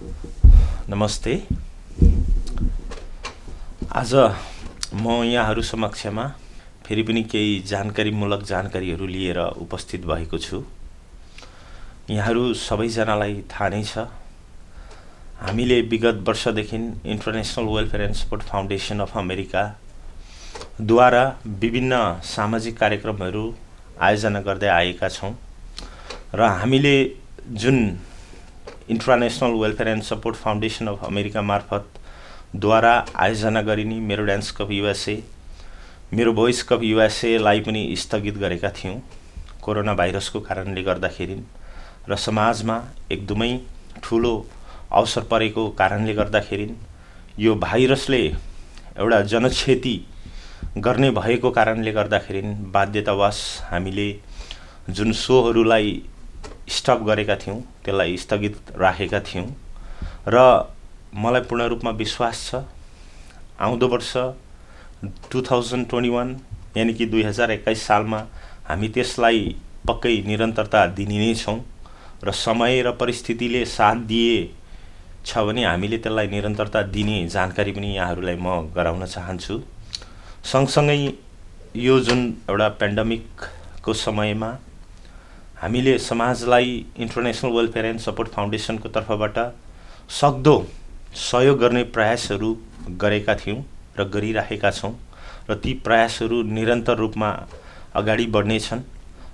नमस्ते। आज म यहाँहरू समक्षमा फेरि पनि केही जानकारीमूलक जानकारीहरू लिएर उपस्थित भएको छु। यहाँहरू सबैजनालाई थाहा नै छ, हामीले विगत वर्षदेखि international welfare and support foundation of America द्वारा विभिन्न सामाजिक कार्यक्रमहरू आयोजना गर्दै आएका छौँ र हामीले जुन international welfare and support foundation of America मार्फत द्वारा आयोजना गरिने मेरो डान्स कप युएसए, मेरो भोइस कप युएसएलाई पनि स्थगित गरेका थियौँ कोरोना भाइरसको कारणले गर्दाखेरि र समाजमा एकदमै ठुलो अवसर परेको कारणले गर्दाखेरि यो भाइरसले एउटा जनक्षति गर्ने भएको कारणले गर्दाखेरि बाध्यतावश हामीले जुन सोहरूलाई स्टप गरेका थियौँ त्यसलाई स्थगित राखेका थियौँ र मलाई पूर्ण रूपमा विश्वास छ आउँदो वर्ष 2021 यानि कि 2021 सालमा हामी त्यसलाई पक्कै निरन्तरता दिने नै छौँ र समय र परिस्थितिले साथ दिए छ भने हामीले त्यसलाई निरन्तरता दिने जानकारी पनि यहाँहरूलाई म गराउन चाहन्छु। सँगसँगै यो जुन एउटा पेन्डेमिकको समयमा हामीले समाजलाई इन्टरनेसनल वेलफेयर एन्ड सपोर्ट फाउन्डेसनको तर्फबाट सक्दो सहयोग गर्ने प्रयासहरू गरेका थियौँ र गरिराखेका छौँ र ती प्रयासहरू निरन्तर रूपमा अगाडि बढ्नेछन्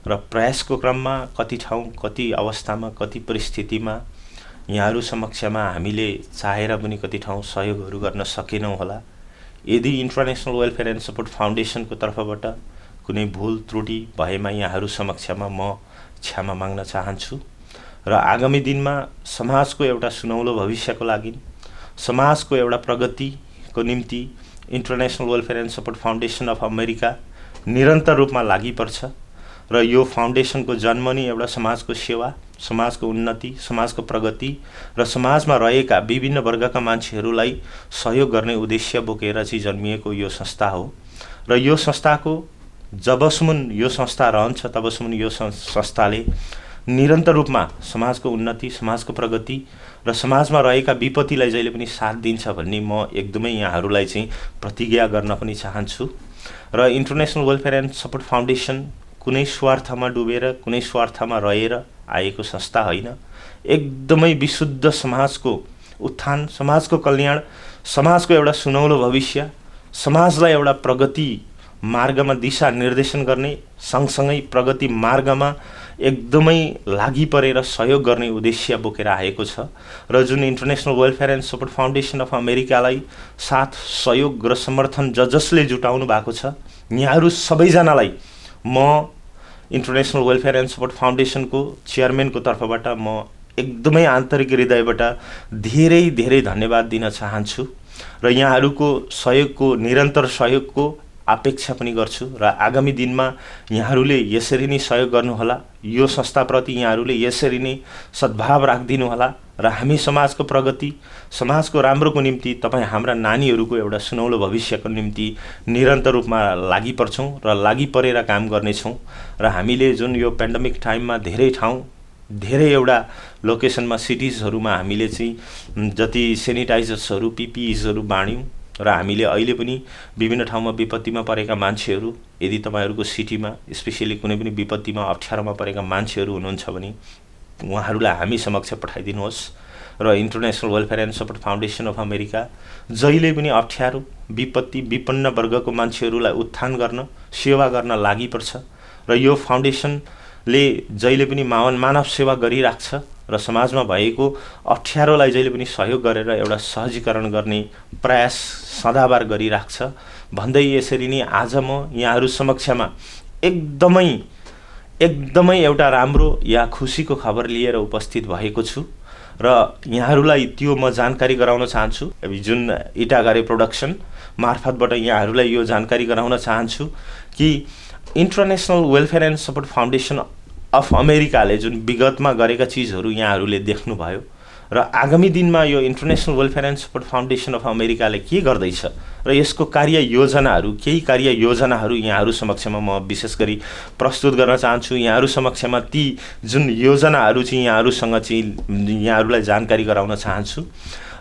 र प्रयासको क्रममा कति ठाउँ, कति अवस्थामा, कति परिस्थितिमा यहाँहरू समक्षमा हामीले चाहेर पनि कति ठाउँ सहयोगहरू गर्न सकेनौँ होला। यदि इन्टरनेसनल वेलफेयर एन्ड सपोर्ट फाउन्डेसनको तर्फबाट कुनै भुल त्रुटि भएमा यहाँहरू समक्षमा म क्षमा माग्न चाहन्छु र आगामी दिनमा समाजको एउटा सुनौलो भविष्यको लागि, समाजको एउटा प्रगतिको निम्ति international welfare and support foundation of America निरन्तर रूपमा लागिपर्छ र यो फाउन्डेसनको जन्म नै एउटा समाजको सेवा, समाजको उन्नति, समाजको प्रगति र समाजमा रहेका विभिन्न वर्गका मान्छेहरूलाई सहयोग गर्ने उद्देश्य बोकेर चाहिँ जन्मिएको यो संस्था हो र यो संस्थाको जबसम्म यो संस्था रहन्छ तबसम्म यो संस्थाले निरन्तर रूपमा समाजको उन्नति, समाजको प्रगति र समाजमा रहेका विपत्तिलाई जहिले पनि साथ दिन्छ भन्ने म एकदमै यहाँहरूलाई चाहिँ प्रतिज्ञा गर्न पनि चाहन्छु र international welfare and support foundation कुनै स्वार्थमा डुबेर, कुनै स्वार्थमा रहेर आएको संस्था होइन। एकदमै विशुद्ध समाजको उत्थान, समाजको कल्याण, समाजको एउटा सुनौलो भविष्य, समाजलाई एउटा प्रगति मार्गमा दिशा निर्देशन गर्ने, सँगसँगै प्रगति मार्गमा एकदमै लागि परेर सहयोग गर्ने उद्देश्य बोकेर आएको छ र जुन international welfare and support foundation of अमेरिकालाई साथ सहयोग र समर्थन जसले जुटाउनु भएको छ, यहाँहरू सबैजनालाई म इन्टरनेसनल वेलफेयर एन्ड सपोर्ट फाउन्डेसनको चेयरम्यानको तर्फबाट म एकदमै आन्तरिक हृदयबाट धेरै धेरै धन्यवाद दिन चाहन्छु र यहाँहरूको सहयोगको, निरन्तर सहयोगको अपेक्षा पनि गर्छु र आगामी दिनमा यहाँहरूले यसरी नै सहयोग गर्नुहोला। यो संस्थाप्रति यहाँहरूले यसरी नै सद्भाव राखिदिनु होला र हामी समाजको प्रगति, समाजको राम्रोको निम्ति, तपाईँ हाम्रा नानीहरूको एउटा सुनौलो भविष्यको निम्ति निरन्तर रूपमा लागि पर्छौँ र लागि परेर काम गर्नेछौँ र हामीले जुन यो पेन्डेमिक टाइममा धेरै ठाउँ, धेरै एउटा लोकेसनमा, सिटिजहरूमा हामीले चाहिँ जति सेनिटाइजर्सहरू, पिपिइजहरू बाँड्यौँ र हामीले अहिले पनि विभिन्न ठाउँमा विपत्तिमा परेका मान्छेहरू, यदि तपाईँहरूको सिटीमा स्पेसियली कुनै पनि विपत्तिमा, अप्ठ्यारोमा परेका मान्छेहरू हुनुहुन्छ भने उहाँहरूलाई हामी समक्ष पठाइदिनुहोस् र international welfare and support foundation of America जहिले पनि अप्ठ्यारो, विपत्ति, विपन्न वर्गको मान्छेहरूलाई उत्थान गर्न, सेवा गर्न लागिपर्छ र यो फाउन्डेसनले जहिले पनि मानव सेवा गरिराख्छ र समाजमा भएको अप्ठ्यारोलाई जहिले पनि सहयोग गरेर एउटा सहजीकरण गर्ने प्रयास सदाबार गरिराख्छ भन्दै यसरी नै आज म यहाँहरू समक्षमा एकदमै एउटा राम्रो या खुसीको खबर लिएर उपस्थित भएको छु र यहाँहरूलाई त्यो म जानकारी गराउन चाहन्छु। जुन इटागारे प्रोडक्सन मार्फतबाट यहाँहरूलाई यो जानकारी गराउन चाहन्छु कि international welfare and support foundation of अमेरिकाले जुन विगतमा गरेका चिजहरू यहाँहरूले देख्नुभयो र आगामी दिनमा यो international welfare and support foundation of अमेरिकाले के गर्दैछ र यसको केही कार्य योजनाहरू यहाँहरू समक्षमा म विशेष गरी प्रस्तुत गर्न चाहन्छु। यहाँहरू समक्षमा ती जुन योजनाहरू चाहिँ यहाँहरूलाई जानकारी गराउन चाहन्छु।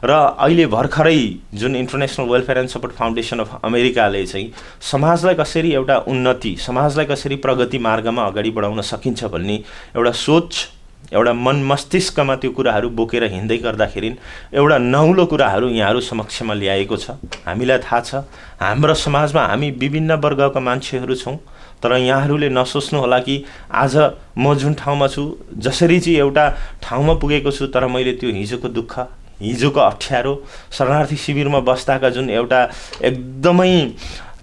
र अहिले भर्खरै जुन international welfare and support foundation of अमेरिकाले चाहिँ समाजलाई कसरी एउटा उन्नति, समाजलाई कसरी प्रगति मार्गमा अगाडि बढाउन सकिन्छ भन्ने एउटा सोच, एउटा मन मस्तिष्कमा त्यो कुराहरू बोकेर हिँड्दै गर्दाखेरि एउटा नौलो कुराहरू यहाँहरू समक्षमा ल्याएको छ। हामीलाई थाहा छ हाम्रो समाजमा हामी विभिन्न वर्गका मान्छेहरू छौँ, तर यहाँहरूले नसोच्नु होला कि आज म जुन ठाउँमा छु, जसरी चाहिँ एउटा ठाउँमा पुगेको छु, तर मैले त्यो हिजोको दुःख, हिजोको अप्ठ्यारो, शरणार्थी शिविरमा बस्दाका जुन एउटा एकदमै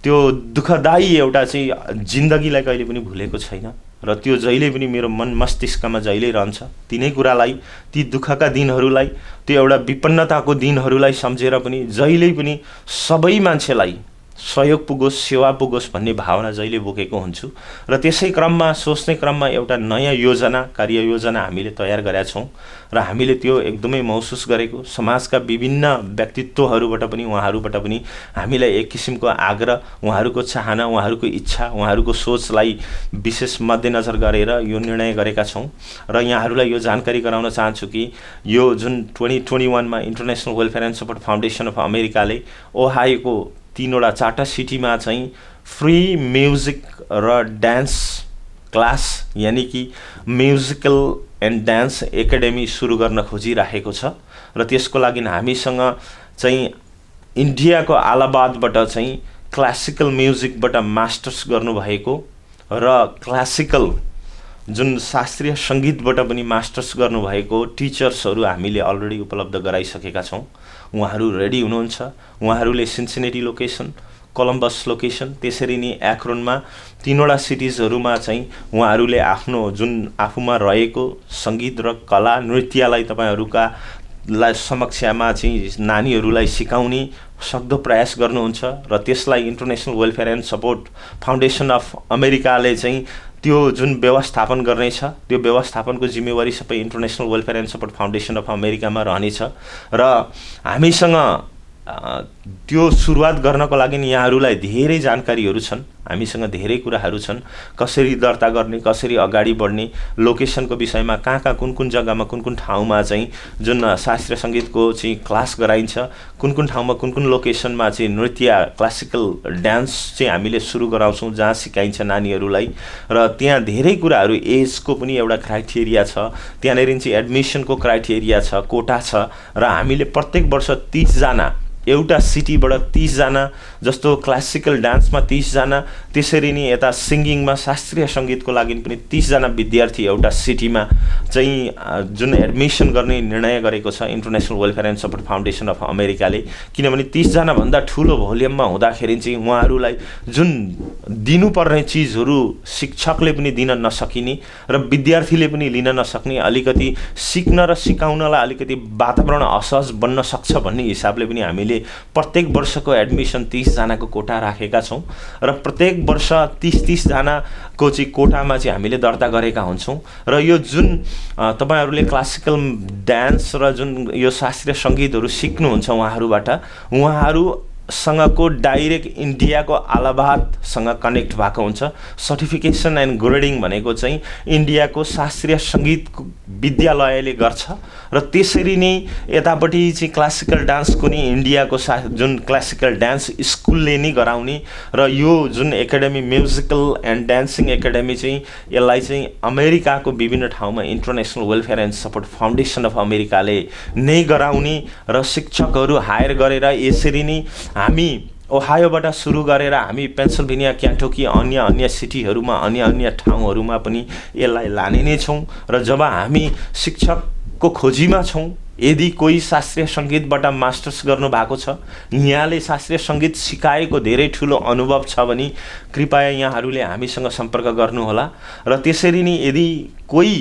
त्यो दुःखदायी एउटा चाहिँ जिन्दगीलाई कहिले पनि भुलेको छैन र त्यो जहिले पनि मेरो मन मस्तिष्कमा जहिले रहन्छ। तिनै कुरालाई, ती दुःखका दिनहरूलाई, त्यो एउटा विपन्नताको दिनहरूलाई सम्झेर पनि जहिले पनि सबै मान्छेलाई सहयोग पुगोस्, सेवा पुगोस् भन्ने भावना जहिले बोकेको हुन्छु। र त्यसै क्रममा, सोच्ने क्रममा एउटा नयाँ कार्ययोजना हामीले तयार गरेका छौँ र हामीले त्यो एकदमै महसुस गरेको, समाजका विभिन्न व्यक्तित्वहरूबाट पनि, उहाँहरूबाट पनि हामीलाई एक किसिमको आग्रह, उहाँहरूको चाहना, उहाँहरूको इच्छा, उहाँहरूको सोचलाई विशेष मध्यनजर गरेर यो निर्णय गरेका छौँ। र यहाँहरूलाई यो जानकारी गराउन चाहन्छु कि यो जुन 2021मा international welfare and support foundation of अमेरिकाले ओहायोको 4 सिटीमा चाहिँ फ्री म्युजिक र डान्स क्लास, यानि कि म्युजिकल एन्ड डान्स एकाडेमी सुरु गर्न खोजिराखेको छ। र त्यसको लागि हामीसँग चाहिँ इन्डियाको अलाहाबादबाट चाहिँ क्लासिकल म्युजिकबाट मास्टर्स गर्नुभएको र क्लासिकल जुन शास्त्रीय सङ्गीतबाट पनि मास्टर्स गर्नुभएको टिचर्सहरू हामीले अलरेडी उपलब्ध गराइसकेका छौँ। उहाँहरू रेडी हुनुहुन्छ। उहाँहरूले सिन्सिनेटी लोकेसन, कोलम्बस लोकेसन, त्यसरी नै एक्रोनमा 3वटा सिटिजहरूमा चाहिँ उहाँहरूले आफ्नो जुन आफूमा रहेको सङ्गीत र कला नृत्यलाई तपाईँहरूका समक्षमा चाहिँ नानीहरूलाई सिकाउने सक्दो प्रयास गर्नुहुन्छ। र त्यसलाई international welfare and support foundation of अमेरिकाले चाहिँ त्यो जुन व्यवस्थापन गर्नेछ, त्यो व्यवस्थापनको जिम्मेवारी सबै international welfare and support foundation of अमेरिकामा रहनेछ। र हामीसँग त्यो सुरुवात गर्नको लागि यहाँहरूलाई धेरै जानकारीहरू छन्, हामीसँग धेरै कुराहरू छन्। कसरी दर्ता गर्ने, कसरी अगाडि बढ्ने, लोकेसनको विषयमा कहाँ कुन जग्गामा, कुन ठाउँमा चाहिँ जुन शास्त्रीय सङ्गीतको चाहिँ क्लास गराइन्छ, कुन ठाउँमा, कुन लोकेसनमा चाहिँ नृत्य, क्लासिकल डान्स चाहिँ हामीले सुरु गराउँछौँ, जहाँ सिकाइन्छ नानीहरूलाई। र त्यहाँ धेरै कुराहरू, एजको पनि एउटा क्राइटेरिया छ, त्यहाँनिर चाहिँ एडमिसनको क्राइटेरिया छ, कोटा छ। र हामीले प्रत्येक वर्ष 30 जना, एउटा सिटीबाट 30 जना जस्तो क्लासिकल डान्समा 30 जना, त्यसरी नै यता सिङ्गिङमा, शास्त्रीय सङ्गीतको लागि पनि 30 जना विद्यार्थी एउटा सिटीमा चाहिँ जुन एडमिसन गर्ने निर्णय गरेको छ international welfare and support foundation of अमेरिकाले। किनभने 30 जना भन्दा ठुलो भोल्युममा हुँदाखेरि चाहिँ उहाँहरूलाई जुन दिनुपर्ने चिजहरू शिक्षकले पनि दिन नसकिने र विद्यार्थीले पनि लिन नसक्ने, अलिकति सिक्न र सिकाउनलाई अलिकति वातावरण असहज बन्न सक्छ भन्ने हिसाबले पनि हामीले प्रत्येक वर्षको एडमिसन 30 जनाको कोटा राखेका छौँ। र प्रत्येक वर्ष 30 जनाको चाहिँ कोटामा चाहिँ हामीले दर्ता गरेका हुन्छौँ। र यो जुन तपाईँहरूले क्लासिकल डान्स र जुन यो शास्त्रीय सङ्गीतहरू सिक्नुहुन्छ उहाँहरूसँगको डाइरेक्ट इन्डियाको अलाहाबादसँग कनेक्ट भएको हुन्छ। सर्टिफिकेसन एन्ड ग्रेडिङ भनेको चाहिँ इन्डियाको शास्त्रीय सङ्गीत विद्यालयले गर्छ। र त्यसरी नै यतापट्टि चाहिँ क्लासिकल डान्सको नि इन्डियाको जुन क्लासिकल डान्स स्कुलले नै गराउने। र यो जुन academy, musical and dancing academy चाहिँ यसलाई चाहिँ अमेरिकाको विभिन्न ठाउँमा international welfare and support foundation of अमेरिकाले नै गराउने र शिक्षकहरू हायर गरेर यसरी नै हामी ओहायोबाट सुरु गरेर हामी पेन्सिल्भेनिया, क्यान्टकी, अन्य सिटीहरूमा, अन्य ठाउँहरूमा पनि यसलाई लाने नै छौँ। र जब हामी शिक्षकको खोजीमा छौँ, यदि कोही शास्त्रीय सङ्गीतबाट मास्टर्स गर्नुभएको छ, यहाँले शास्त्रीय सङ्गीत सिकाएको धेरै ठुलो अनुभव छ भने कृपया यहाँहरूले हामीसँग सम्पर्क गर्नुहोला। र त्यसरी नै यदि कोही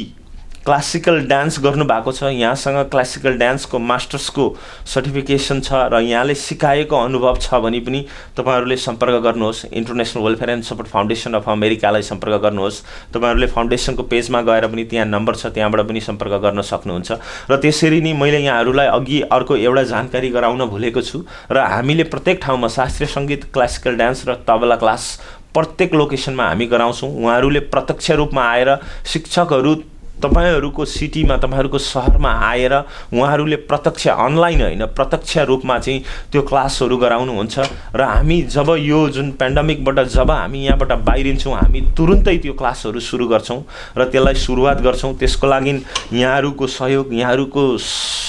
क्लासिकल डान्स गर्नुभएको छ, यहाँसँग क्लासिकल डान्सको मास्टर्सको सर्टिफिकेसन छ र यहाँले सिकाएको अनुभव छ भने पनि तपाईँहरूले सम्पर्क गर्नुहोस्। International welfare and support foundation of अमेरिकालाई सम्पर्क गर्नुहोस्। तपाईँहरूले फाउन्डेसनको पेजमा गएर पनि त्यहाँ नम्बर छ, त्यहाँबाट पनि सम्पर्क गर्न सक्नुहुन्छ। र त्यसरी नै मैले यहाँहरूलाई अघि अर्को एउटा जानकारी गराउन भुलेको छु, र हामीले प्रत्येक ठाउँमा शास्त्रीय सङ्गीत, क्लासिकल डान्स र तबला क्लास प्रत्येक लोकेसनमा हामी गराउँछौँ। उहाँहरूले प्रत्यक्ष रूपमा आएर शिक्षकहरू तपाईहरूको सिटीमा, तपाईहरूको सहरमा आएर उहाँहरूले प्रत्यक्ष, अनलाइन होइन, प्रत्यक्ष रूपमा चाहिँ त्यो क्लासहरू गराउनुहुन्छ। र हामी जब यो जुन पेन्डेमिकबाट जब हामी यहाँबाट बाहिरिन्छौँ, हामी तुरुन्तै त्यो क्लासहरू सुरु गर्छौँ र त्यसलाई सुरुवात गर्छौँ। त्यसको लागि यहाँहरूको सहयोग, यहाँहरूको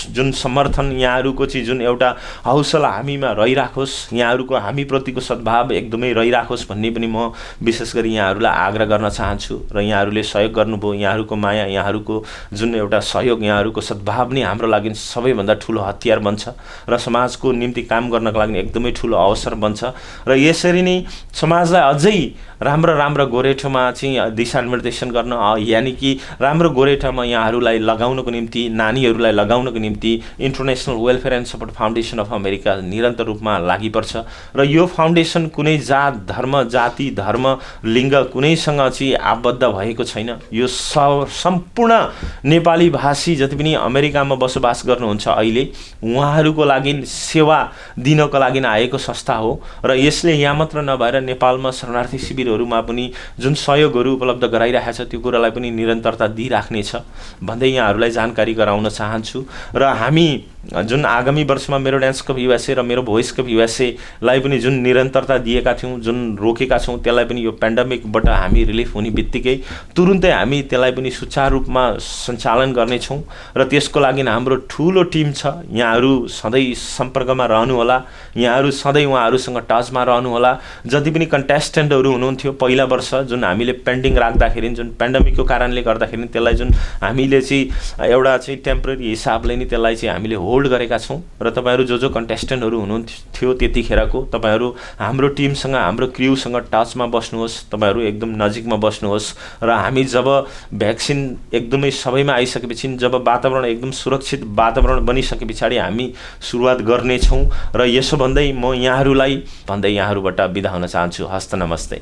जुन समर्थन, यहाँहरूको चाहिँ जुन एउटा हौसला हामीमा रहिराखोस्, यहाँहरूको हामीप्रतिको सद्भाव एकदमै रहिराखोस् भन्ने पनि म विशेष गरी यहाँहरूलाई आग्रह गर्न चाहन्छु। र यहाँहरूले सहयोग गर्नुभयो, यहाँहरूको माया, यहाँहरूको जुन एउटा सहयोग, यहाँहरूको सद्भाव नै हाम्रो लागि सबैभन्दा ठुलो हतियार बन्छ र समाजको निम्ति काम गर्नको लागि एकदमै ठुलो अवसर बन्छ। र यसरी नै समाजलाई अझै राम्रो गोरेटोमा चाहिँ दिशानिर्देशन गर्न, यानि कि राम्रो गोरेटोमा यहाँहरूलाई लगाउनको निम्ति, नानीहरूलाई लगाउनको निम्ति international welfare and support foundation of America निरन्तर रूपमा लागिपर्छ। र यो फाउन्डेसन कुनै जात, धर्म, जाति, धर्म, लिङ्ग कुनैसँग चाहिँ आबद्ध भएको छैन। यो सम्पूर्ण नेपाली भाषी जति पनि अमेरिकामा बसोबास गर्नुहुन्छ अहिले, उहाँहरूको लागि सेवा दिनको लागि आएको संस्था हो। र यसले यहाँ मात्र नभएर नेपालमा शरणार्थी शिविरहरूमा पनि जुन सहयोगहरू उपलब्ध गराइरहेको छ त्यो कुरालाई पनि निरन्तरता दिइराख्नेछ भन्दै यहाँहरूलाई जानकारी गराउन चाहन्छु। र हामी जुन आगामी वर्षमा मेरो डान्स कप युएसए र मेरो भोइस कप युएसएलाई पनि जुन निरन्तरता दिएका थियौँ, जुन रोकेका छौँ, त्यसलाई पनि यो पेन्डेमिकबाट हामी रिलिफ हुने बित्तिकै तुरुन्तै हामी त्यसलाई पनि सुचारू रूपमा सञ्चालन गर्नेछौँ। र त्यसको लागि हाम्रो ठुलो टिम छ। यहाँहरू सधैँ सम्पर्कमा रहनुहोला, यहाँहरू सधैँ उहाँहरूसँग टचमा रहनुहोला। जति पनि कन्टेस्टेन्टहरू हुनुहुन्थ्यो पहिला वर्ष, जुन हामीले पेन्डिङ राख्दाखेरि, जुन पेन्डेमिकको कारणले गर्दाखेरि त्यसलाई जुन हामीले चाहिँ एउटा चाहिँ टेम्पोरेरी हिसाबले नै त्यसलाई चाहिँ हामीले होल्ड गरेका छौँ। र तपाईँहरू जो कन्टेस्टेन्टहरू हुनुहुन्थ्यो त्यतिखेरको, तपाईँहरू हाम्रो टिमसँग, हाम्रो क्र्यूसँग टचमा बस्नुहोस्, तपाईँहरू एकदम नजिकमा बस्नुहोस्। र हामी जब भ्याक्सिन एकदमै सबैमा आइसकेपछि, जब वातावरण एकदम सुरक्षित वातावरण बनिसके पछाडि हामी सुरुवात गर्नेछौँ। र यसो भन्दै म यहाँहरूलाई यहाँहरूबाट बिदा हुन चाहन्छु। हस्त नमस्ते।